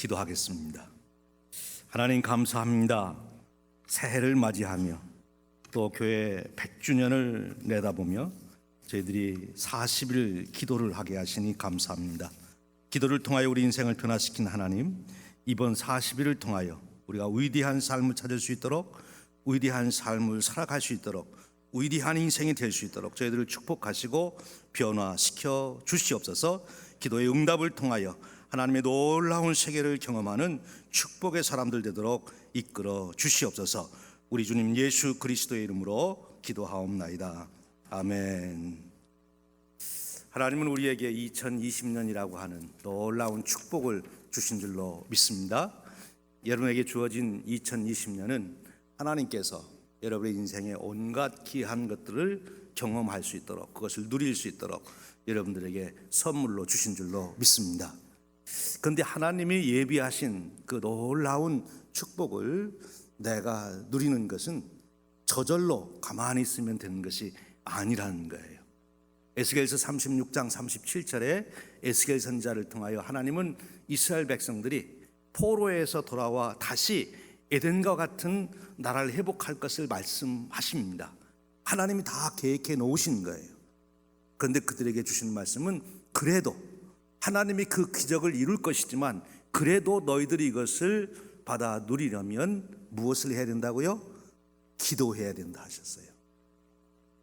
기도하겠습니다. 하나님 감사합니다. 새해를 맞이하며 또 교회 100주년을 내다보며 저희들이 40일 기도를 하게 하시니 감사합니다. 기도를 통하여 우리 인생을 변화시킨 하나님, 이번 40일을 통하여 우리가 위대한 삶을 찾을 수 있도록, 위대한 삶을 살아갈 수 있도록, 위대한 인생이 될 수 있도록 저희들을 축복하시고 변화시켜 주시옵소서. 기도의 응답을 통하여 하나님의 놀라운 세계를 경험하는 축복의 사람들 되도록 이끌어 주시옵소서. 우리 주님 예수 그리스도의 이름으로 기도하옵나이다. 아멘. 하나님은 우리에게 2020년이라고 하는 놀라운 축복을 주신 줄로 믿습니다. 여러분에게 주어진 2020년은 하나님께서 여러분의 인생의 온갖 귀한 것들을 경험할 수 있도록, 그것을 누릴 수 있도록 여러분들에게 선물로 주신 줄로 믿습니다. 그런데 하나님이 예비하신 그 놀라운 축복을 내가 누리는 것은 저절로 가만히 있으면 되는 것이 아니라는 거예요. 에스겔서 36장 37절에 에스겔 선지자를 통하여 하나님은 이스라엘 백성들이 포로에서 돌아와 다시 에덴과 같은 나라를 회복할 것을 말씀하십니다. 하나님이 다 계획해 놓으신 거예요. 그런데 그들에게 주신 말씀은 그래도 하나님이 그 기적을 이룰 것이지만 그래도 너희들이 이것을 받아 누리려면 무엇을 해야 된다고요? 기도해야 된다 하셨어요.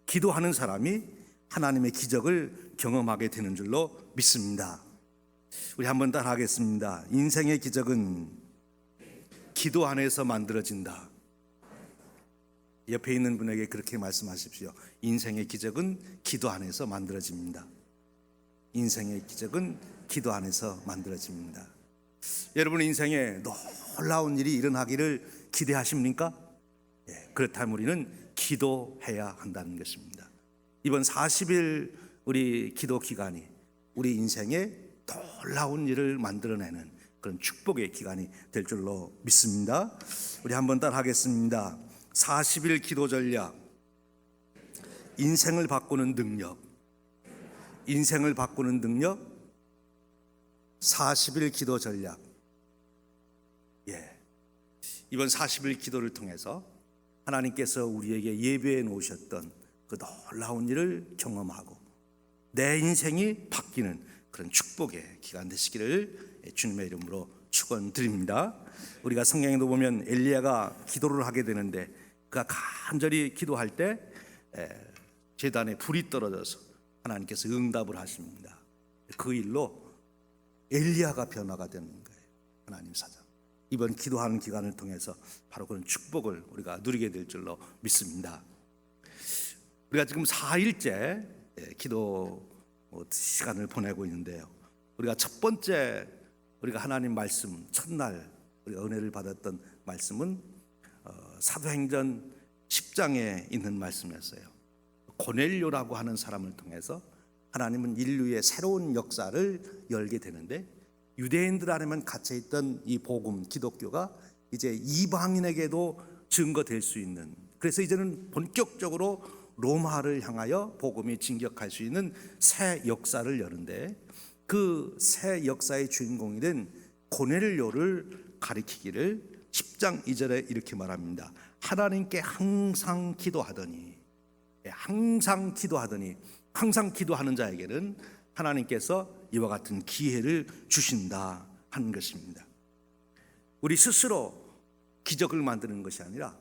기도하는 사람이 하나님의 기적을 경험하게 되는 줄로 믿습니다. 우리 한번 따라 하겠습니다. 인생의 기적은 기도 안에서 만들어진다. 옆에 있는 분에게 그렇게 말씀하십시오. 인생의 기적은 기도 안에서 만들어집니다. 인생의 기적은 기도 안에서 만들어집니다. 여러분 인생에 놀라운 일이 일어나기를 기대하십니까? 그렇다면 우리는 기도해야 한다는 것입니다. 이번 40일 우리 기도 기간이 우리 인생에 놀라운 일을 만들어내는 그런 축복의 기간이 될 줄로 믿습니다. 우리 한번 따라 하겠습니다. 40일 기도 전략, 인생을 바꾸는 능력, 인생을 바꾸는 능력, 40일 기도 전략. 이번 40일 기도를 통해서 하나님께서 우리에게 예배해 놓으셨던 그 놀라운 일을 경험하고 내 인생이 바뀌는 그런 축복의 기간 되시기를 주님의 이름으로 축원드립니다. 우리가 성경에도 보면 엘리야가 기도를 하게 되는데 그가 간절히 기도할 때 제단에 불이 떨어져서 하나님께서 응답을 하십니다. 그 일로 엘리야가 변화가 되는 거예요. 하나님 사장. 이번 기도하는 기간을 통해서 바로 그런 축복을 우리가 누리게 될 줄로 믿습니다. 우리가 지금 4일째 기도 시간을 보내고 있는데요. 우리가 첫 번째 우리가 하나님 말씀 첫날 우리가 은혜를 받았던 말씀은 사도행전 10장에 있는 말씀이었어요. 고넬료라고 하는 사람을 통해서 하나님은 인류의 새로운 역사를 열게 되는데 유대인들 안에만 갇혀있던 이 복음 기독교가 이제 이방인에게도 증거될 수 있는, 그래서 이제는 본격적으로 로마를 향하여 복음이 진격할 수 있는 새 역사를 여는데 그 새 역사의 주인공이 된 고넬료를 가리키기를 10장 2절에 이렇게 말합니다. 하나님께 항상 기도하더니, 항상 기도하더니, 항상 기도하는 자에게는 하나님께서 이와 같은 기회를 주신다 하는 것입니다. 우리 스스로 기적을 만드는 것이 아니라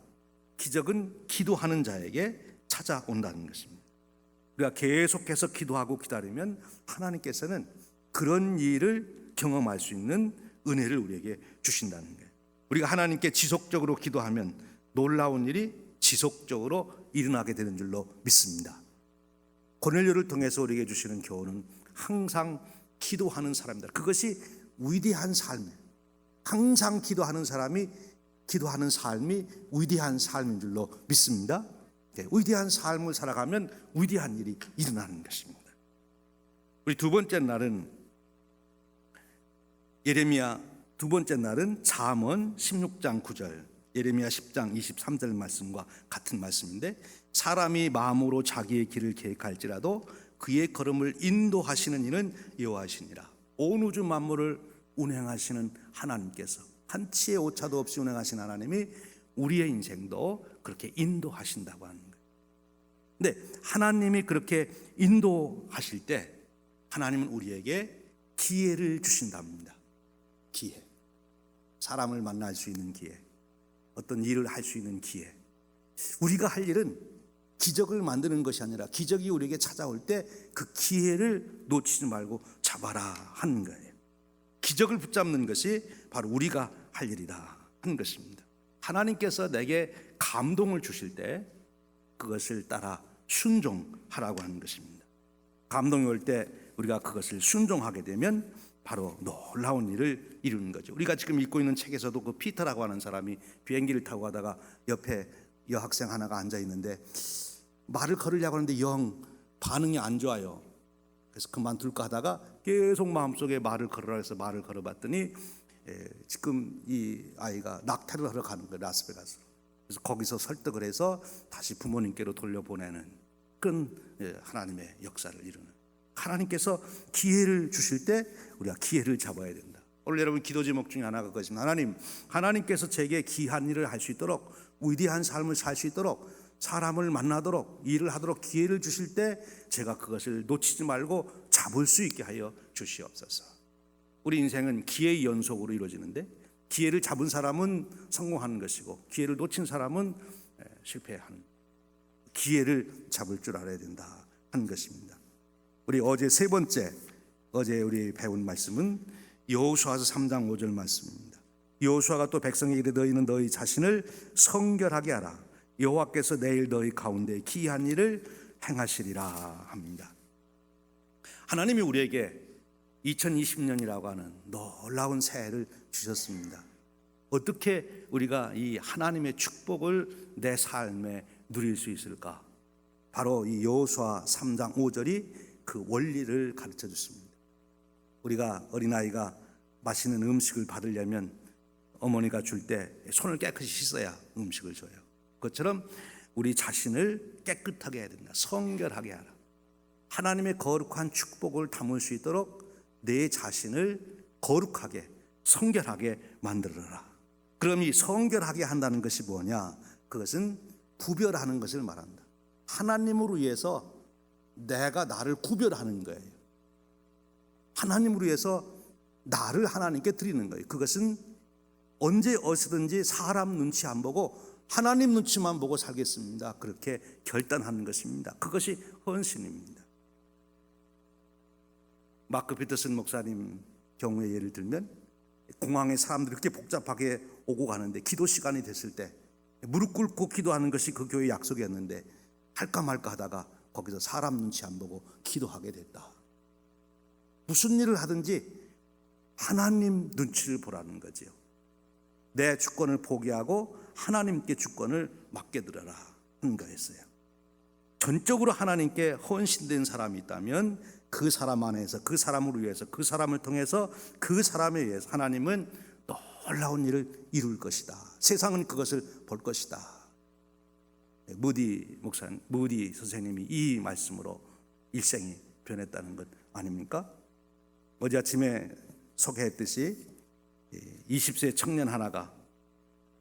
기적은 기도하는 자에게 찾아온다는 것입니다. 우리가 계속해서 기도하고 기다리면 하나님께서는 그런 일을 경험할 수 있는 은혜를 우리에게 주신다는 거예요. 우리가 하나님께 지속적으로 기도하면 놀라운 일이 지속적으로 일어나게 되는 줄로 믿습니다. 고넬료를 통해서 우리에게 주시는 교훈은 항상 기도하는 사람이다. 그것이 위대한 삶이에요. 항상 기도하는 사람이, 기도하는 삶이 위대한 삶인 줄로 믿습니다. 위대한 삶을 살아가면 위대한 일이 일어나는 것입니다. 우리 두 번째 날은 예레미야, 두 번째 날은 잠언 16장 9절, 예레미야 10장 23절 말씀과 같은 말씀인데, 사람이 마음으로 자기의 길을 계획할지라도 그의 걸음을 인도하시는 이는 여호와시니라. 온 우주 만물을 운행하시는 하나님께서, 한치의 오차도 없이 운행하신 하나님이 우리의 인생도 그렇게 인도하신다고 하는 거예요. 근데 하나님이 그렇게 인도하실 때 하나님은 우리에게 기회를 주신답니다. 기회. 사람을 만날 수 있는 기회, 어떤 일을 할 수 있는 기회. 우리가 할 일은 기적을 만드는 것이 아니라 기적이 우리에게 찾아올 때 그 기회를 놓치지 말고 잡아라 하는 거예요. 기적을 붙잡는 것이 바로 우리가 할 일이다 하는 것입니다. 하나님께서 내게 감동을 주실 때 그것을 따라 순종하라고 하는 것입니다. 감동이 올 때 우리가 그것을 순종하게 되면 바로 놀라운 일을 이루는 거죠. 우리가 지금 읽고 있는 책에서도 그 피터라고 하는 사람이 비행기를 타고 가다가 옆에 여학생 하나가 앉아 있는데 말을 걸으려고 하는데 영 반응이 안 좋아요. 그래서 그만둘까 하다가 계속 마음속에 말을 걸으라 해서 말을 걸어봤더니 지금 이 아이가 낙태를 하러 가는 거예요, 라스베가스로. 그래서 거기서 설득을 해서 다시 부모님께로 돌려보내는 그런 하나님의 역사를 이루는, 하나님께서 기회를 주실 때 우리가 기회를 잡아야 된다. 오늘 여러분 기도 제목 중에 하나가 그것입니다. 하나님께서 제게 귀한 일을 할 수 있도록, 위대한 삶을 살 수 있도록, 사람을 만나도록, 일을 하도록 기회를 주실 때 제가 그것을 놓치지 말고 잡을 수 있게 하여 주시옵소서. 우리 인생은 기회의 연속으로 이루어지는데 기회를 잡은 사람은 성공하는 것이고 기회를 놓친 사람은 실패하는, 기회를 잡을 줄 알아야 된다 하는 것입니다. 우리 어제 세 번째, 어제 우리 배운 말씀은 여호수아서 3장 5절 말씀입니다. 여호수아가 또 백성에게 이르되 너희는 너희 자신을 성결하게 하라. 여호와께서 내일 너희 가운데 기이한 일을 행하시리라 합니다. 하나님이 우리에게 2020년이라고 하는 놀라운 새해를 주셨습니다. 어떻게 우리가 이 하나님의 축복을 내 삶에 누릴 수 있을까? 바로 이 여호수아 3장 5절이 그 원리를 가르쳐 줬습니다. 우리가 어린아이가 맛있는 음식을 받으려면 어머니가 줄 때 손을 깨끗이 씻어야 음식을 줘요. 그것처럼 우리 자신을 깨끗하게 해야 된다. 성결하게 하라. 하나님의 거룩한 축복을 담을 수 있도록 내 자신을 거룩하게, 성결하게 만들어라. 그럼 이 성결하게 한다는 것이 뭐냐? 그것은 구별하는 것을 말한다. 하나님을 위해서 내가 나를 구별하는 거예요. 하나님을 위해서 나를 하나님께 드리는 거예요. 그것은 언제 어디서든지 사람 눈치 안 보고 하나님 눈치만 보고 살겠습니다. 그렇게 결단하는 것입니다. 그것이 헌신입니다. 마크 피터슨 목사님 경우의 예를 들면 공항에 사람들이 그렇게 복잡하게 오고 가는데 기도 시간이 됐을 때 무릎 꿇고 기도하는 것이 그 교회 약속이었는데 할까 말까 하다가 거기서 사람 눈치 안 보고 기도하게 됐다. 무슨 일을 하든지 하나님 눈치를 보라는 거지요. 내 주권을 포기하고 하나님께 주권을 맡겨드려라 하는 거였어요. 전적으로 하나님께 헌신된 사람이 있다면 그 사람 안에서, 그 사람을 위해서, 그 사람을 통해서, 그 사람에 의해서 하나님은 놀라운 일을 이룰 것이다. 세상은 그것을 볼 것이다. 무디 선생님이 이 말씀으로 일생이 변했다는 것 아닙니까? 어제 아침에 소개했듯이 20세 청년 하나가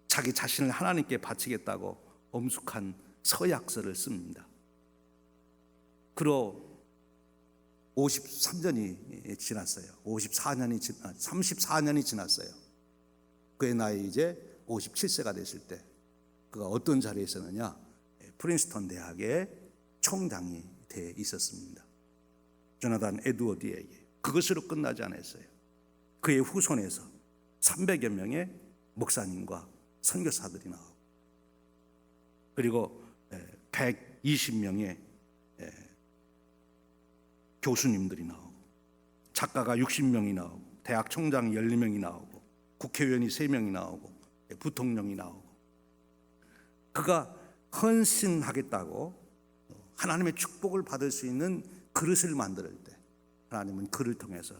자기 자신을 하나님께 바치겠다고 엄숙한 서약서를 씁니다. 그로 53년이 지났어요. 34년이 지났어요. 그의 나이 이제 57세가 됐을 때 그가 어떤 자리에 있었느냐? 프린스턴 대학의 총장이 돼 있었습니다. 조나단 에드워드에게. 그것으로 끝나지 않았어요. 그의 후손에서 300여 명의 목사님과 선교사들이 나오고, 그리고 120명의 교수님들이 나오고, 작가가 60명이 나오고, 대학 총장이 14명이 나오고, 국회의원이 3명이 나오고, 부통령이 나오고, 그가 헌신하겠다고 하나님의 축복을 받을 수 있는 그릇을 만들 때 하나님은 그를 통해서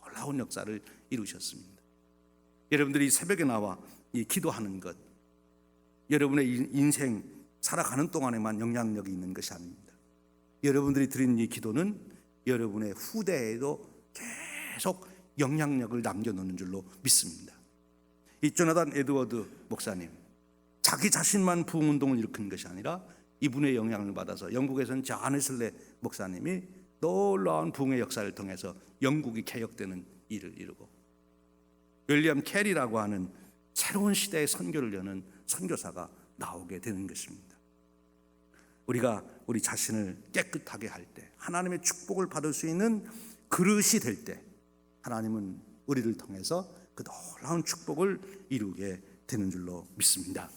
놀라운 역사를 이루셨습니다. 여러분들이 새벽에 나와 이 기도하는 것, 여러분의 인생 살아가는 동안에만 영향력이 있는 것이 아닙니다. 여러분들이 드린 이 기도는 여러분의 후대에도 계속 영향력을 남겨놓는 줄로 믿습니다. 이 조나단 에드워드 목사님, 자기 자신만 부흥운동을 일으킨 것이 아니라 이분의 영향을 받아서 영국에서는 존 웨슬리 목사님이 놀라운 부흥의 역사를 통해서 영국이 개혁되는 일을 이루고, 윌리엄 캐리라고 하는 새로운 시대의 선교를 여는 선교사가 나오게 되는 것입니다. 우리가 우리 자신을 깨끗하게 할 때, 하나님의 축복을 받을 수 있는 그릇이 될 때, 하나님은 우리를 통해서 그 놀라운 축복을 이루게 되는 줄로 믿습니다.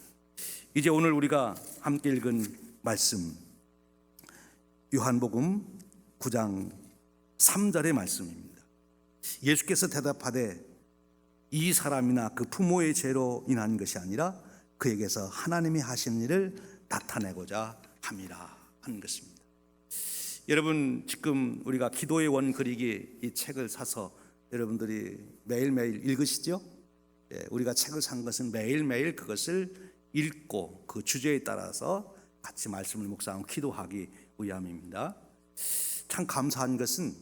이제 오늘 우리가 함께 읽은 말씀, 요한복음 9장 3절의 말씀입니다. 예수께서 대답하되 이 사람이나 그 부모의 죄로 인한 것이 아니라 그에게서 하나님이 하신 일을 나타내고자 함이라 하는 것입니다. 여러분, 지금 우리가 기도의 원 그리기 이 책을 사서 여러분들이 매일매일 읽으시죠? 우리가 책을 산 것은 매일매일 그것을 읽고 그 주제에 따라서 같이 말씀을 묵상하고 기도하기 위함입니다. 참 감사한 것은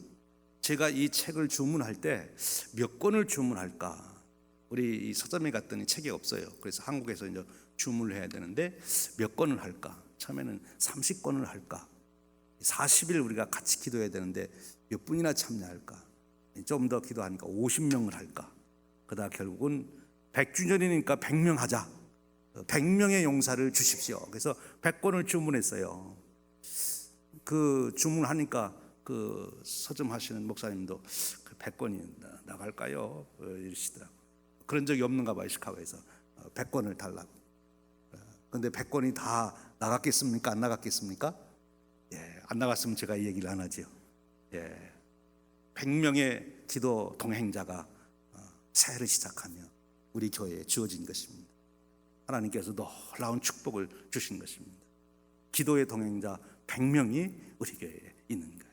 제가 이 책을 주문할 때 몇 권을 주문할까, 우리 이 서점에 갔더니 책이 없어요. 그래서 한국에서 이제 주문을 해야 되는데 몇 권을 할까, 처음에는 30권을 할까, 40일 우리가 같이 기도해야 되는데 몇 분이나 참여할까, 좀 더 기도하니까 50명을 할까, 그러다 결국은 100주년이니까 100명 하자, 100명의 용사를 주십시오. 그래서 100권을 주문했어요. 그 주문하니까 그 서점 하시는 목사님도 그 100권이 나갈까요? 이러시더라고요. 그런 적이 없는가 봐요. 시카고에서 100권을 달라고. 그런데 100권이 다 나갔겠습니까? 안 나갔겠습니까? 안 나갔으면 제가 이 얘기를 안 하죠. 100명의 기도 동행자가 새해를 시작하며 우리 교회에 주어진 것입니다. 하나님께서 놀라운 축복을 주신 것입니다. 기도의 동행자 100명이 우리 교회에 있는 거예요.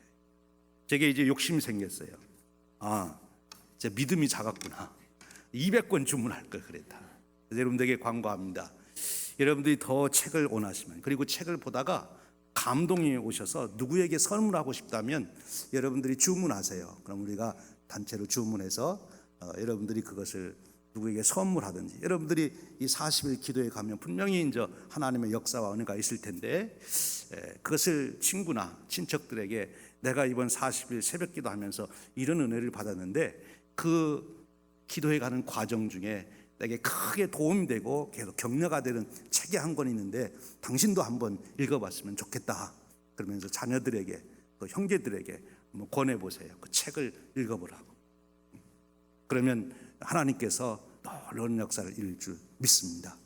제게 이제 욕심이 생겼어요. 제 믿음이 작았구나. 200권 주문할 걸 그랬다. 여러분들에게 광고합니다. 여러분들이 더 책을 원하시면, 그리고 책을 보다가 감동이 오셔서 누구에게 선물하고 싶다면 여러분들이 주문하세요. 그럼 우리가 단체로 주문해서 여러분들이 그것을 누구에게 선물하든지, 여러분들이 이 40일 기도에 가면 분명히 이제 하나님의 역사와 은혜가 있을 텐데, 그것을 친구나 친척들에게 내가 이번 40일 새벽 기도하면서 이런 은혜를 받았는데 그 기도해 가는 과정 중에 내게 크게 도움이 되고 계속 격려가 되는 책이 한 권 있는데 당신도 한번 읽어봤으면 좋겠다, 그러면서 자녀들에게 또 형제들에게 한번 권해보세요. 그 책을 읽어보라고. 그러면 하나님께서 놀라운 역사를 이룰 줄 믿습니다.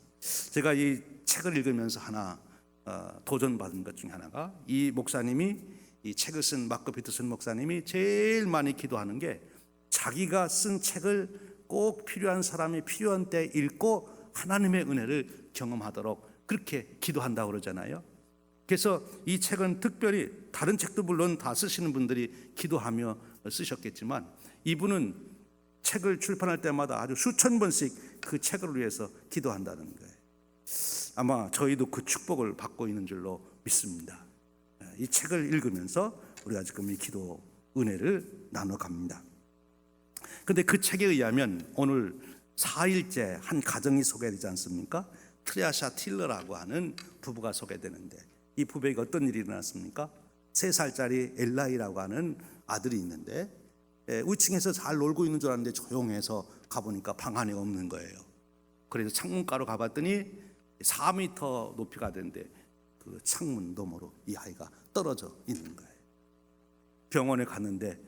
제가 이 책을 읽으면서 하나 도전받은 것 중에 하나가, 이 목사님이, 이 책을 쓴 마크 피터슨 목사님이 제일 많이 기도하는 게 자기가 쓴 책을 꼭 필요한 사람이 필요한 때 읽고 하나님의 은혜를 경험하도록 그렇게 기도한다고 그러잖아요. 그래서 이 책은 특별히, 다른 책도 물론 다 쓰시는 분들이 기도하며 쓰셨겠지만 이분은 책을 출판할 때마다 아주 수천 번씩 그 책을 위해서 기도한다는 거예요. 아마 저희도 그 축복을 받고 있는 줄로 믿습니다. 이 책을 읽으면서 우리가 지금 이 기도 은혜를 나눠갑니다. 그런데 그 책에 의하면 오늘 4일째 한 가정이 소개되지 않습니까? 트리아샤 틸러라고 하는 부부가 소개되는데, 이 부부에게 어떤 일이 일어났습니까? 3살짜리 엘라이라고 하는 아들이 있는데 우층에서 잘 놀고 있는 줄 알았는데 조용해서 가보니까 방 안에 없는 거예요. 그래서 창문가로 가봤더니 4m 높이가 되는데 그 창문 너머로 이 아이가 떨어져 있는 거예요. 병원에 갔는데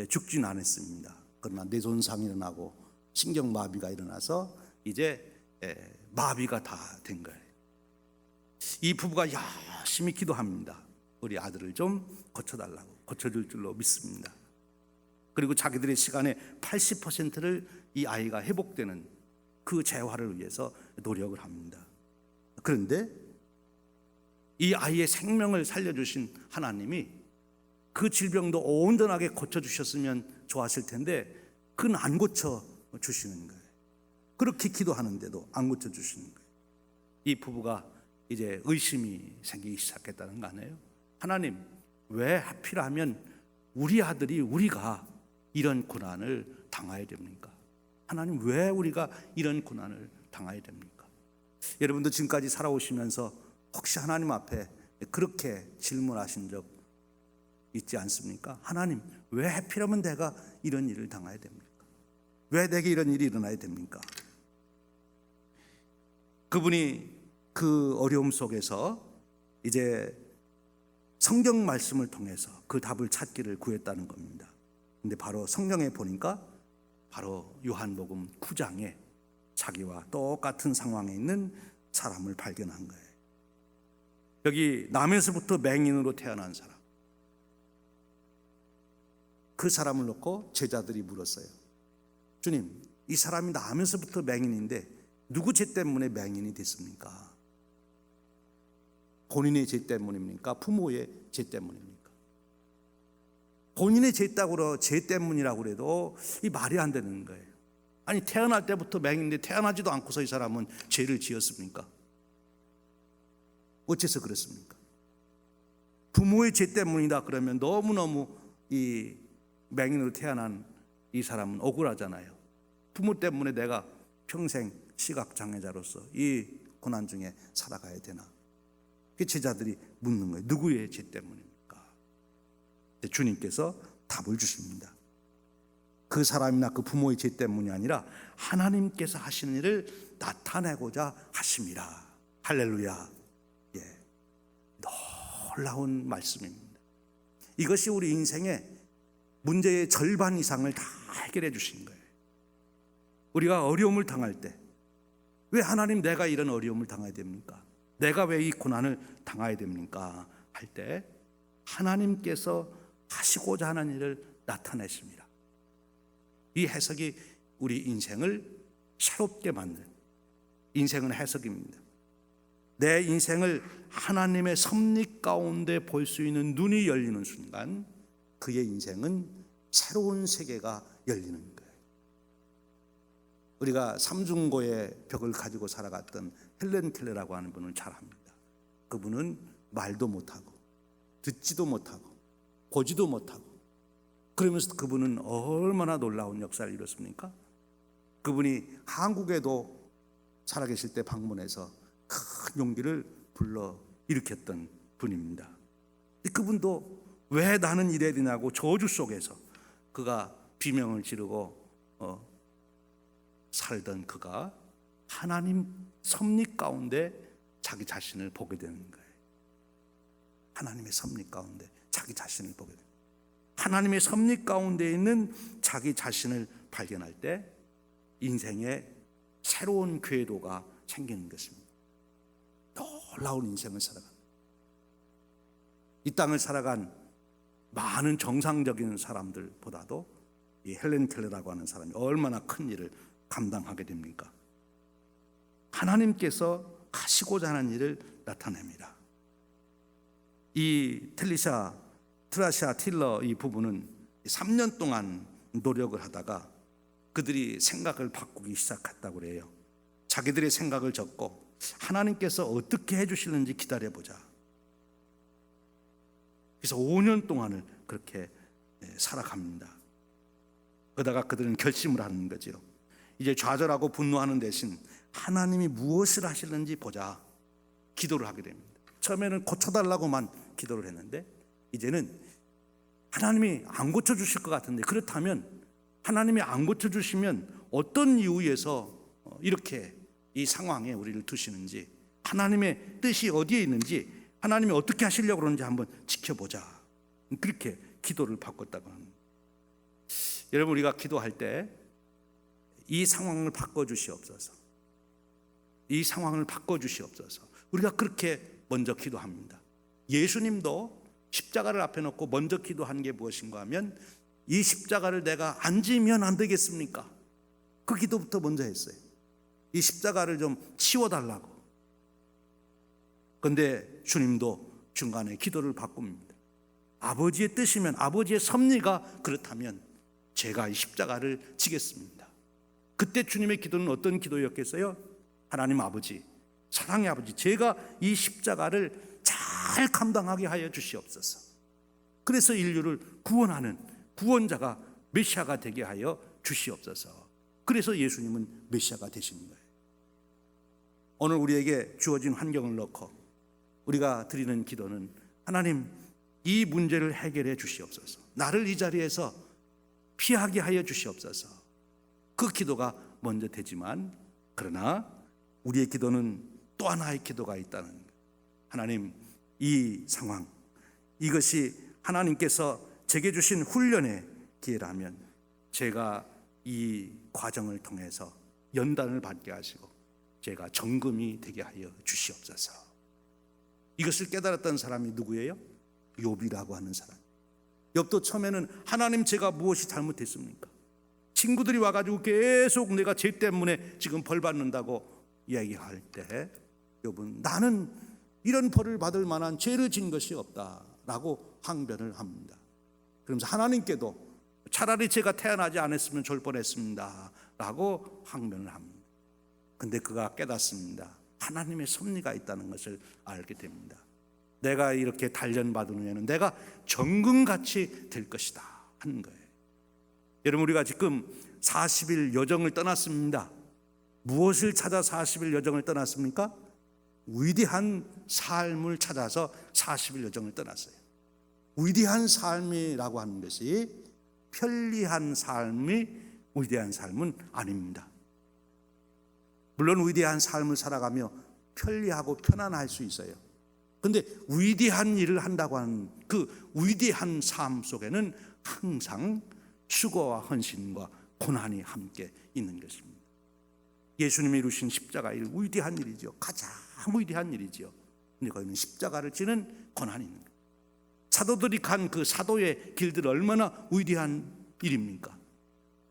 죽지는 않았습니다. 그러나 뇌손상이 일어나고 신경마비가 일어나서 이제 마비가 다 된 거예요. 이 부부가 열심히 기도합니다. 우리 아들을 좀 고쳐달라고, 고쳐줄 줄로 믿습니다. 그리고 자기들의 시간의 80%를 이 아이가 회복되는 그 재활을 위해서 노력을 합니다. 그런데 이 아이의 생명을 살려주신 하나님이 그 질병도 온전하게 고쳐주셨으면 좋았을 텐데 그건 안 고쳐주시는 거예요. 그렇게 기도하는데도 안 고쳐주시는 거예요. 이 부부가 이제 의심이 생기기 시작했다는 거 아니에요? 하나님, 왜 하필하면 우리 아들이, 우리가 이런 고난을 당해야 됩니까? 하나님, 왜 우리가 이런 고난을 당해야 됩니까? 여러분도 지금까지 살아오시면서 혹시 하나님 앞에 그렇게 질문하신 적 있지 않습니까? 하나님, 왜 하필이면 내가 이런 일을 당해야 됩니까? 왜 내게 이런 일이 일어나야 됩니까? 그분이 그 어려움 속에서 이제 성경 말씀을 통해서 그 답을 찾기를 구했다는 겁니다. 근데 바로 성경에 보니까 바로 요한복음 9장에 자기와 똑같은 상황에 있는 사람을 발견한 거예요. 여기 남에서부터 맹인으로 태어난 사람, 그 사람을 놓고 제자들이 물었어요. 주님, 이 사람이 나면서부터 맹인인데 누구 죄 때문에 맹인이 됐습니까? 본인의 죄 때문입니까? 부모의 죄 때문입니까? 본인의 죄 때문이라고 그래도 이 말이 안 되는 거예요. 아니, 태어날 때부터 맹인인데 태어나지도 않고서 이 사람은 죄를 지었습니까? 어째서 그렇습니까? 부모의 죄 때문이다 그러면 너무너무 이 맹인으로 태어난 이 사람은 억울하잖아요. 부모 때문에 내가 평생 시각장애자로서 이 고난 중에 살아가야 되나? 그 제자들이 묻는 거예요. 누구의 죄 때문입니까? 주님께서 답을 주십니다. 그 사람이나 그 부모의 죄 때문이 아니라 하나님께서 하시는 일을 나타내고자 하심이라. 할렐루야. 예, 놀라운 말씀입니다. 이것이 우리 인생의 문제의 절반 이상을 다 해결해 주신 거예요. 우리가 어려움을 당할 때, 왜 하나님 내가 이런 어려움을 당해야 됩니까? 내가 왜 이 고난을 당해야 됩니까? 할 때 하나님께서 하시고자 하는 일을 나타내십니다. 이 해석이 우리 인생을 새롭게 만든 인생은 해석입니다. 내 인생을 하나님의 섭리 가운데 볼 수 있는 눈이 열리는 순간 그의 인생은 새로운 세계가 열리는 거예요. 우리가 삼중고의 벽을 가지고 살아갔던 헬렌 켈러라고 하는 분을 잘 압니다. 그분은 말도 못하고 듣지도 못하고 보지도 못하고, 그러면서 그분은 얼마나 놀라운 역사를 이뤘습니까? 그분이 한국에도 살아계실 때 방문해서 큰 용기를 불러 일으켰던 분입니다. 그분도 왜 나는 이래야 되냐고 저주 속에서 그가 비명을 지르고 살던 그가 하나님 섭리 가운데 자기 자신을 보게 되는 거예요. 하나님의 섭리 가운데 자기 자신을 보게 됩니다. 하나님의 섭리 가운데 있는 자기 자신을 발견할 때 인생에 새로운 궤도가 생기는 것입니다. 놀라운 인생을 살아갑니다. 이 땅을 살아간 많은 정상적인 사람들보다도 이 헬렌 켈러라고 하는 사람이 얼마나 큰 일을 감당하게 됩니까? 하나님께서 하시고자 하는 일을 나타냅니다. 이 트라샤 틸러 이 부부는 3년 동안 노력을 하다가 그들이 생각을 바꾸기 시작했다고 그래요. 자기들의 생각을 적고 하나님께서 어떻게 해주실는지 기다려보자. 그래서 5년 동안을 그렇게 살아갑니다. 그러다가 그들은 결심을 하는 거죠. 이제 좌절하고 분노하는 대신 하나님이 무엇을 하실는지 보자. 기도를 하게 됩니다. 처음에는 고쳐달라고만 기도를 했는데 이제는 하나님이 안 고쳐주실 것 같은데, 그렇다면 하나님이 안 고쳐주시면 어떤 이유에서 이렇게 이 상황에 우리를 두시는지, 하나님의 뜻이 어디에 있는지, 하나님이 어떻게 하시려고 그러는지 한번 지켜보자. 그렇게 기도를 바꿨다고 합니다. 여러분, 우리가 기도할 때 이 상황을 바꿔주시옵소서, 이 상황을 바꿔주시옵소서, 우리가 그렇게 먼저 기도합니다. 예수님도 십자가를 앞에 놓고 먼저 기도한 게 무엇인가 하면, 이 십자가를 내가 안 지면 안 되겠습니까? 그 기도부터 먼저 했어요. 이 십자가를 좀 치워달라고. 그런데 주님도 중간에 기도를 바꿉니다. 아버지의 뜻이면, 아버지의 섭리가 그렇다면 제가 이 십자가를 지겠습니다. 그때 주님의 기도는 어떤 기도였겠어요? 하나님 아버지, 사랑의 아버지, 제가 이 십자가를 잘 감당하게 하여 주시옵소서. 그래서 인류를 구원하는 구원자가 메시아가 되게 하여 주시옵소서. 그래서 예수님은 메시아가 되신 거예요. 오늘 우리에게 주어진 환경을 놓고 우리가 드리는 기도는 하나님, 이 문제를 해결해 주시옵소서. 나를 이 자리에서 피하게 하여 주시옵소서. 그 기도가 먼저 되지만, 그러나 우리의 기도는 또 하나의 기도가 있다는 거예요. 하나님, 이 상황, 이것이 하나님께서 제게 주신 훈련의 기회라면 제가 이 과정을 통해서 연단을 받게 하시고 제가 정금이 되게 하여 주시옵소서. 이것을 깨달았던 사람이 누구예요? 욥이라고 하는 사람. 욥도 처음에는 하나님, 제가 무엇이 잘못했습니까? 친구들이 와가지고 계속 내가 죄 때문에 지금 벌 받는다고 이야기할 때 욥은 나는 이런 벌을 받을 만한 죄를 진 것이 없다라고 항변을 합니다. 그러면서 하나님께도 차라리 제가 태어나지 않았으면 좋을 뻔했습니다 라고 항변을 합니다. 근데 그가 깨닫습니다. 하나님의 섭리가 있다는 것을 알게 됩니다. 내가 이렇게 단련받은 후에는 내가 정금같이 될 것이다 하는 거예요. 여러분, 우리가 지금 40일 여정을 떠났습니다. 무엇을 찾아 40일 여정을 떠났습니까? 위대한 삶을 찾아서 40일 여정을 떠났어요. 위대한 삶이라고 하는 것이 편리한 삶이 위대한 삶은 아닙니다. 물론 위대한 삶을 살아가며 편리하고 편안할 수 있어요. 그런데 위대한 일을 한다고 하는 그 위대한 삶 속에는 항상 수고와 헌신과 고난이 함께 있는 것입니다. 예수님이 이루신 십자가 일, 위대한 일이죠. 가장 위대한 일이죠. 그런데 거기는 십자가를 지는 고난이 있는 거예요. 사도들이 간 그 사도의 길들 얼마나 위대한 일입니까?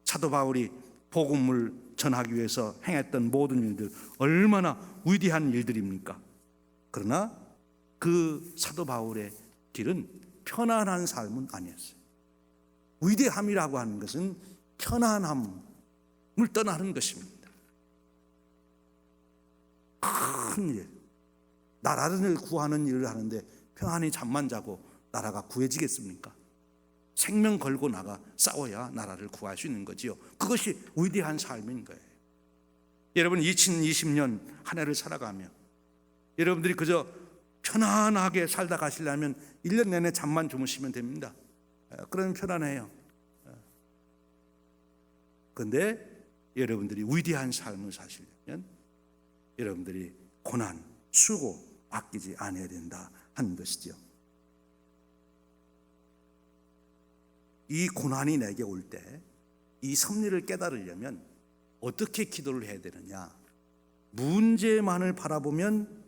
사도 바울이 복음을 전하기 위해서 행했던 모든 일들 얼마나 위대한 일들입니까? 그러나 그 사도 바울의 길은 편안한 삶은 아니었어요. 위대함이라고 하는 것은 편안함을 떠나는 것입니다. 큰 일, 나라를 구하는 일을 하는데 평안히 잠만 자고 나라가 구해지겠습니까? 생명 걸고 나가 싸워야 나라를 구할 수 있는 거지요. 그것이 위대한 삶인 거예요. 여러분, 2020년 한 해를 살아가며 여러분들이 그저 편안하게 살다 가시려면 1년 내내 잠만 주무시면 됩니다. 그러면 편안해요. 그런데 여러분들이 위대한 삶을 사시려면 여러분들이 고난, 수고 아끼지 않아야 된다 하는 것이죠. 이 고난이 내게 올 때 이 섭리를 깨달으려면 어떻게 기도를 해야 되느냐? 문제만을 바라보면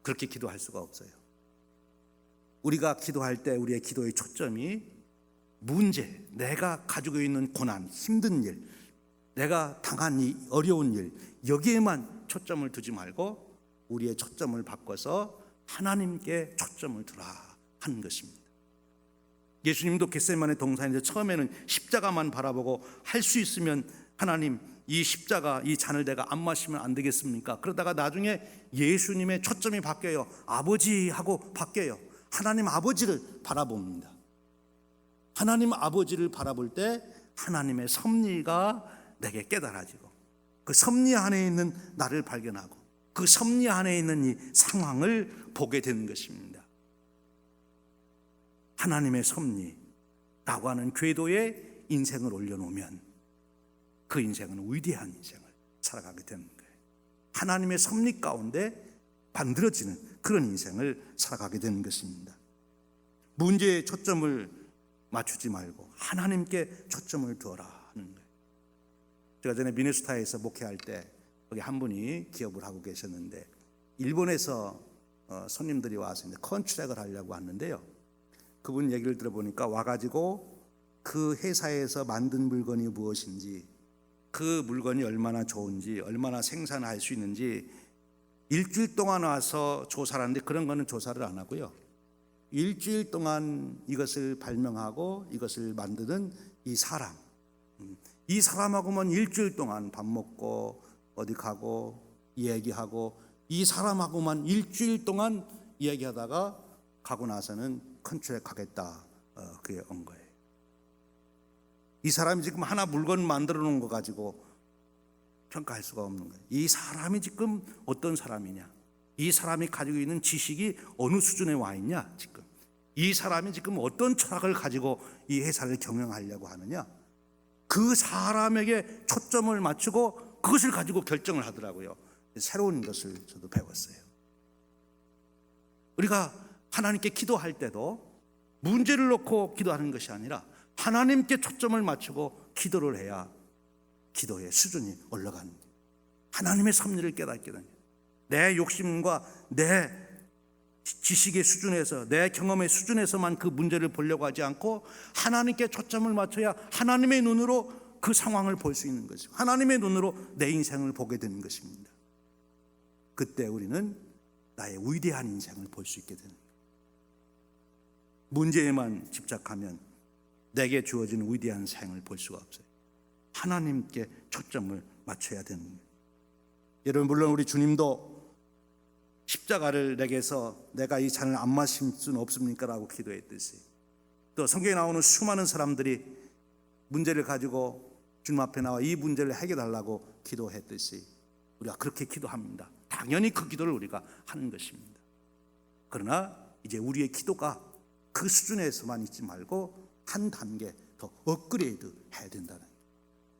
그렇게 기도할 수가 없어요. 우리가 기도할 때 우리의 기도의 초점이 문제, 내가 가지고 있는 고난, 힘든 일, 내가 당한 이 어려운 일, 여기에만 초점을 두지 말고 우리의 초점을 바꿔서 하나님께 초점을 두라 하는 것입니다. 예수님도 겟세마네 동산에서 처음에는 십자가만 바라보고 할 수 있으면 하나님, 이 십자가, 이 잔을 내가 안 마시면 안 되겠습니까? 그러다가 나중에 예수님의 초점이 바뀌어요. 아버지하고 바뀌어요. 하나님 아버지를 바라봅니다. 하나님 아버지를 바라볼 때 하나님의 섭리가 내게 깨달아지고 그 섭리 안에 있는 나를 발견하고 그 섭리 안에 있는 이 상황을 보게 되는 것입니다. 하나님의 섭리라고 하는 궤도에 인생을 올려놓으면 그 인생은 위대한 인생을 살아가게 되는 거예요. 하나님의 섭리 가운데 만들어지는 그런 인생을 살아가게 되는 것입니다. 문제에 초점을 맞추지 말고 하나님께 초점을 두어라 하는 거예요. 제가 전에 미네소타에서 목회할 때 거기 한 분이 기업을 하고 계셨는데 일본에서 손님들이 와서 이제 컨트랙을 하려고 왔는데요. 그분 얘기를 들어보니까 와가지고 그 회사에서 만든 물건이 무엇인지, 그 물건이 얼마나 좋은지, 얼마나 생산할 수 있는지 일주일 동안 와서 조사를 하는데 그런 거는 조사를 안 하고요. 일주일 동안 이것을 발명하고 이것을 만드는 이 사람하고만 일주일 동안 밥 먹고 어디 가고 이야기하고 이 사람하고만 일주일 동안 이야기하다가 가고 나서는 컨트랙 하겠다 그게 온 거예요. 이 사람이 지금 하나 물건 만들어 놓은 거 가지고 평가할 수가 없는 거예요. 이 사람이 지금 어떤 사람이냐, 이 사람이 가지고 있는 지식이 어느 수준에 와 있냐, 지금 이 사람이 지금 어떤 철학을 가지고 이 회사를 경영하려고 하느냐, 그 사람에게 초점을 맞추고 그것을 가지고 결정을 하더라고요. 새로운 것을 저도 배웠어요. 우리가 하나님께 기도할 때도 문제를 놓고 기도하는 것이 아니라 하나님께 초점을 맞추고 기도를 해야 기도의 수준이 올라가는 거예요. 하나님의 섭리를 깨닫게 되는 거예요. 내 욕심과 내 지식의 수준에서, 내 경험의 수준에서만 그 문제를 보려고 하지 않고 하나님께 초점을 맞춰야 하나님의 눈으로 그 상황을 볼 수 있는 것이고 하나님의 눈으로 내 인생을 보게 되는 것입니다. 그때 우리는 나의 위대한 인생을 볼 수 있게 되는 거예요. 문제에만 집착하면 내게 주어진 위대한 생을 볼 수가 없어요. 하나님께 초점을 맞춰야 되는 거예요. 여러분, 물론 우리 주님도 십자가를 내게서 내가 이 잔을 안 마실 수는 없습니까? 라고 기도했듯이, 또 성경에 나오는 수많은 사람들이 문제를 가지고 주님 앞에 나와 이 문제를 해결하려고 기도했듯이 우리가 그렇게 기도합니다. 당연히 그 기도를 우리가 하는 것입니다. 그러나 이제 우리의 기도가 그 수준에서만 있지 말고 한 단계 더 업그레이드 해야 된다는 거예요.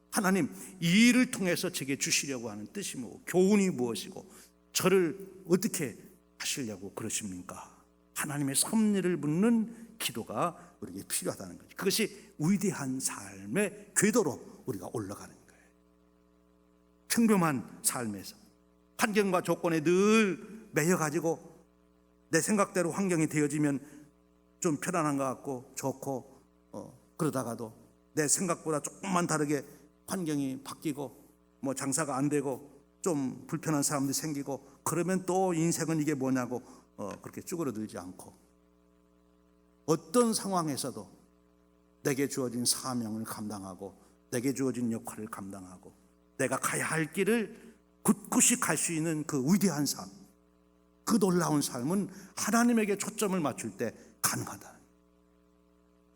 하나님, 이 일을 통해서 제게 주시려고 하는 뜻이 뭐고 교훈이 무엇이고 저를 어떻게 하시려고 그러십니까? 하나님의 섭리를 묻는 기도가 우리에게 필요하다는 거죠. 그것이 위대한 삶의 궤도로 우리가 올라가는 거예요. 평범한 삶에서 환경과 조건에 늘 매여가지고 내 생각대로 환경이 되어지면 좀 편안한 것 같고 좋고 그러다가도 내 생각보다 조금만 다르게 환경이 바뀌고 뭐 장사가 안 되고 좀 불편한 사람들이 생기고 그러면 또 인생은 이게 뭐냐고 그렇게 쭈그러들지 않고 어떤 상황에서도 내게 주어진 사명을 감당하고 내게 주어진 역할을 감당하고 내가 가야 할 길을 굳굳이 갈 수 있는 그 위대한 삶, 그 놀라운 삶은 하나님에게 초점을 맞출 때 가능하다.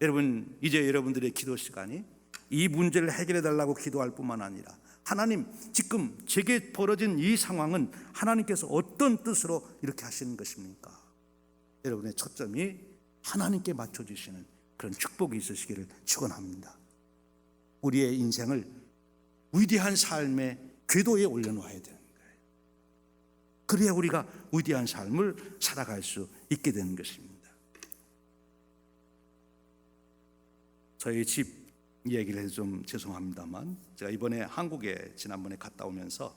여러분, 이제 여러분들의 기도 시간이 이 문제를 해결해 달라고 기도할 뿐만 아니라 하나님, 지금 제게 벌어진 이 상황은 하나님께서 어떤 뜻으로 이렇게 하시는 것입니까? 여러분의 초점이 하나님께 맞춰주시는 그런 축복이 있으시기를 축원합니다. 우리의 인생을 위대한 삶의 궤도에 올려놓아야 되는 거예요. 그래야 우리가 위대한 삶을 살아갈 수 있게 되는 것입니다. 저희 집 얘기를 해서 좀 죄송합니다만, 제가 이번에 한국에 지난번에 갔다 오면서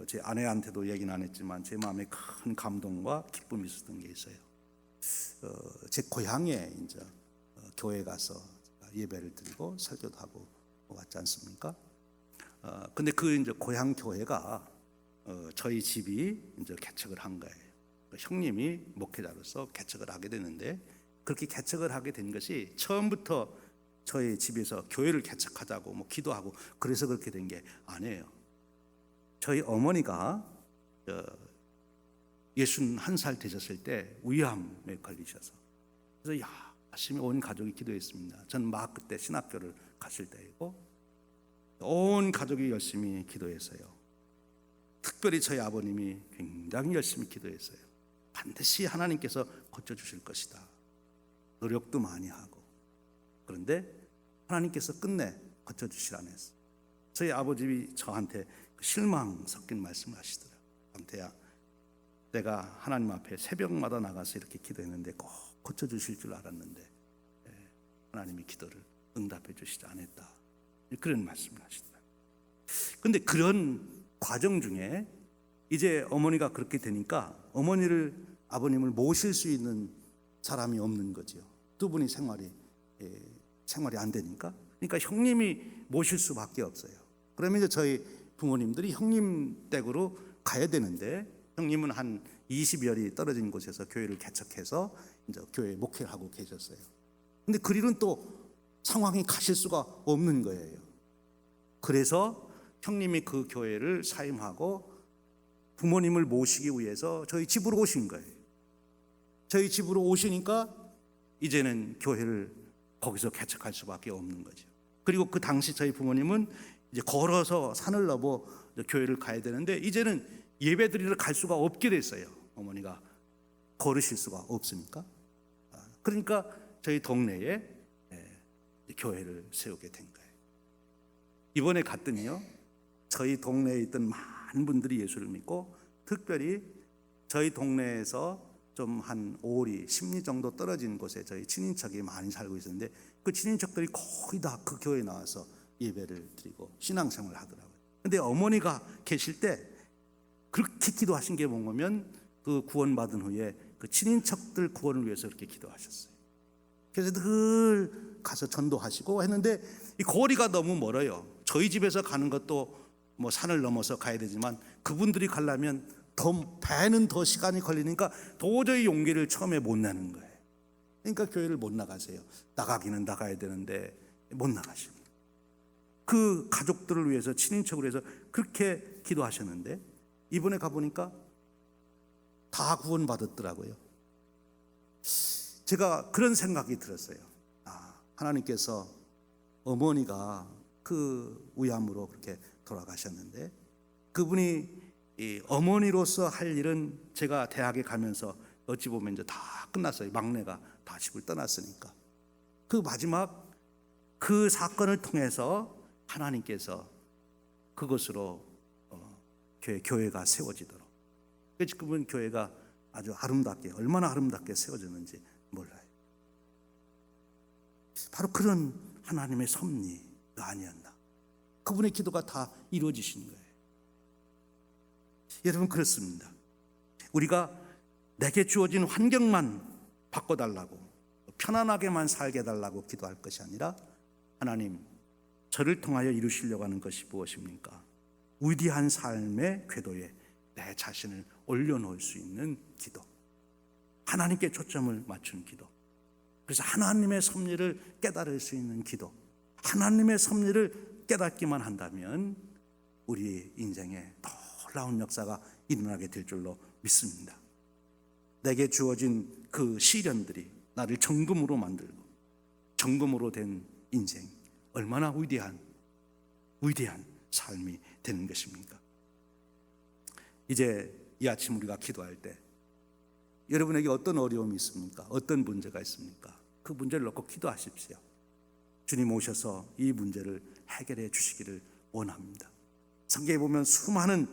제 아내한테도 얘기는 안 했지만 제 마음에 큰 감동과 기쁨이 있었던 게 있어요. 제 고향에 이제 교회 가서 예배를 드리고 설교도 하고 왔지 않습니까? 근데 그 이제 고향 교회가 저희 집이 이제 개척을 한 거예요. 형님이 목회자로서 개척을 하게 되는데, 그렇게 개척을 하게 된 것이 처음부터 저희 집에서 교회를 개척하자고 뭐 기도하고 그래서 그렇게 된 게 아니에요. 저희 어머니가 61살 되셨을 때 위암에 걸리셔서, 그래서 열심히 온 가족이 기도했습니다. 저는 막 그때 신학교를 갔을 때이고 온 가족이 열심히 기도했어요. 특별히 저희 아버님이 굉장히 열심히 기도했어요. 반드시 하나님께서 고쳐주실 것이다. 노력도 많이 하고. 그런데 하나님께서 끝내 고쳐주시라며 저희 아버님이 저한테 실망 섞인 말씀을 하시더라고요. 강태야, 내가 하나님 앞에 새벽마다 나가서 이렇게 기도했는데 꼭 고쳐주실 줄 알았는데 하나님이 기도를 응답해 주시지 않았다. 그런 말씀을 하시더라고요. 그런데 그런 과정 중에 이제 어머니가 그렇게 되니까 아버님을 모실 수 있는 사람이 없는 거죠. 두 분이 생활이 안 되니까. 그러니까 형님이 모실 수밖에 없어요. 그러면 이제 저희 부모님들이 형님 댁으로 가야 되는데, 형님은 한 20여리 떨어진 곳에서 교회를 개척해서 이제 교회 목회를 하고 계셨어요. 근데 그 일은 또 상황이 가실 수가 없는 거예요. 그래서 형님이 그 교회를 사임하고 부모님을 모시기 위해서 저희 집으로 오신 거예요. 저희 집으로 오시니까 이제는 교회를 거기서 개척할 수밖에 없는 거죠. 그리고 그 당시 저희 부모님은 이제 걸어서 산을 넘어 교회를 가야 되는데 이제는 예배드리러 갈 수가 없게 됐어요. 어머니가 걸으실 수가 없으니까. 그러니까 저희 동네에 교회를 세우게 된 거예요. 이번에 갔더니요, 저희 동네에 있던 많은 분들이 예수를 믿고, 특별히 저희 동네에서 좀 한 5리, 10리 정도 떨어진 곳에 저희 친인척이 많이 살고 있었는데, 그 친인척들이 거의 다 그 교회에 나와서 예배를 드리고 신앙생활을 하더라고요. 근데 어머니가 계실 때 그렇게 기도하신 게 뭐냐면, 그 구원받은 후에 그 친인척들 구원을 위해서 그렇게 기도하셨어요. 그래서 늘 가서 전도하시고 했는데, 이 거리가 너무 멀어요. 저희 집에서 가는 것도 뭐 산을 넘어서 가야 되지만 그분들이 가려면 배는 더 시간이 걸리니까 도저히 용기를 처음에 못 내는 거예요. 그러니까 교회를 못 나가세요. 나가기는 나가야 되는데 못 나가시고, 그 가족들을 위해서, 친인척을 위해서 그렇게 기도하셨는데, 이번에 가보니까 다 구원받았더라고요. 제가 그런 생각이 들었어요. 하나님께서 어머니가 그 위암으로 그렇게 돌아가셨는데, 그분이 이 어머니로서 할 일은 제가 대학에 가면서 어찌 보면 이제 다 끝났어요. 막내가 다 집을 떠났으니까. 그 마지막 그 사건을 통해서 하나님께서 그것으로 교회가 세워지도록, 지금은 교회가 아주 아름답게, 얼마나 아름답게 세워졌는지 몰라요. 바로 그런 하나님의 섭리가 아니었나. 그분의 기도가 다 이루어지신 거예요. 여러분, 그렇습니다. 우리가 내게 주어진 환경만 바꿔달라고, 편안하게만 살게 해달라고 기도할 것이 아니라, 하나님, 저를 통하여 이루시려고 하는 것이 무엇입니까? 위대한 삶의 궤도에 내 자신을 올려놓을 수 있는 기도, 하나님께 초점을 맞춘 기도, 그래서 하나님의 섭리를 깨달을 수 있는 기도, 하나님의 섭리를 깨닫기만 한다면 우리 인생에 놀라운 역사가 일어나게 될 줄로 믿습니다. 내게 주어진 그 시련들이 나를 정금으로 만들고, 정금으로 된 인생, 얼마나 위대한 삶이 되는 것입니까? 이제 이 아침 우리가 기도할 때 여러분에게 어떤 어려움이 있습니까? 어떤 문제가 있습니까? 그 문제를 놓고 기도하십시오. 주님 오셔서 이 문제를 해결해 주시기를 원합니다. 성경에 보면 수많은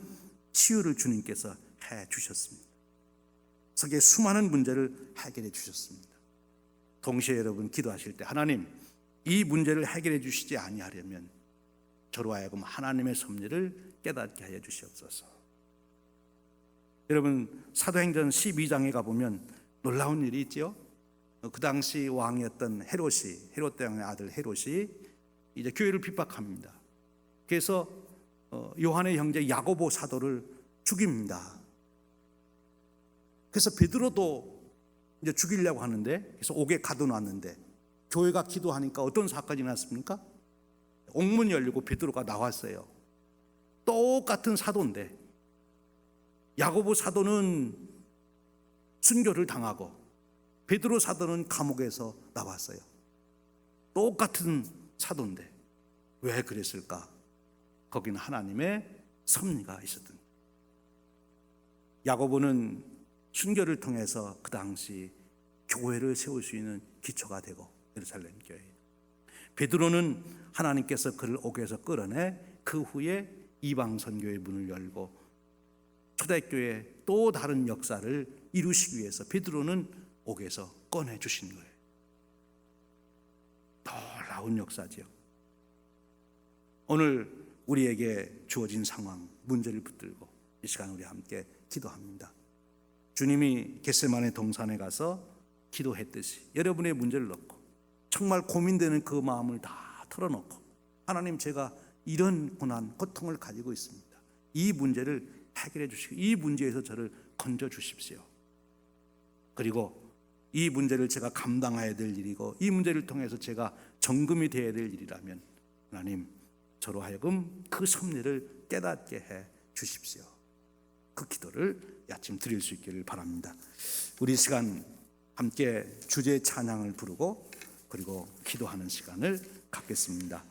치유를 주님께서 해 주셨습니다. 성경에 수많은 문제를 해결해 주셨습니다. 동시에 여러분 기도하실 때, 하나님, 이 문제를 해결해 주시지 아니하려면 저로 하여금 하나님의 섭리를 깨닫게 하여 주시옵소서. 여러분, 사도행전 12장에 가보면 놀라운 일이 있죠. 그 당시 왕이었던 헤롯 대왕의 아들 헤롯이 이제 교회를 핍박합니다. 그래서 요한의 형제 야고보 사도를 죽입니다. 그래서 베드로도 이제 죽이려고 하는데, 그래서 옥에 가둬놨는데, 교회가 기도하니까 어떤 사건이 났습니까? 옥문이 열리고 베드로가 나왔어요. 똑같은 사도인데, 야고보 사도는 순교를 당하고 베드로 사도는 감옥에서 나왔어요. 똑같은 사도인데 왜 그랬을까? 거기는 하나님의 섭리가 있었던. 야고보는 순교를 통해서 그 당시 교회를 세울 수 있는 기초가 되고, 예루살렘 교회. 베드로는 하나님께서 그를 옥에서 끌어내 그 후에 이방 선교의 문을 열고 초대교회 또 다른 역사를 이루시기 위해서 베드로는 옥에서 꺼내 주신 거예요. 놀라운 역사지요. 오늘 우리에게 주어진 상황, 문제를 붙들고 이 시간 우리 함께 기도합니다. 주님이 겟세마네 동산에 가서 기도했듯이 여러분의 문제를 넣고 정말 고민되는 그 마음을 다 털어놓고, 하나님, 제가 이런 고난, 고통을 가지고 있습니다. 이 문제를 해결해 주시고 이 문제에서 저를 건져 주십시오. 그리고 이 문제를 제가 감당해야 될 일이고 이 문제를 통해서 제가 정금이 되어야 될 일이라면 하나님, 저로 하여금 그 섭리를 깨닫게 해 주십시오. 그 기도를 아침 드릴 수 있기를 바랍니다. 우리 시간 함께 주제 찬양을 부르고 그리고 기도하는 시간을 갖겠습니다.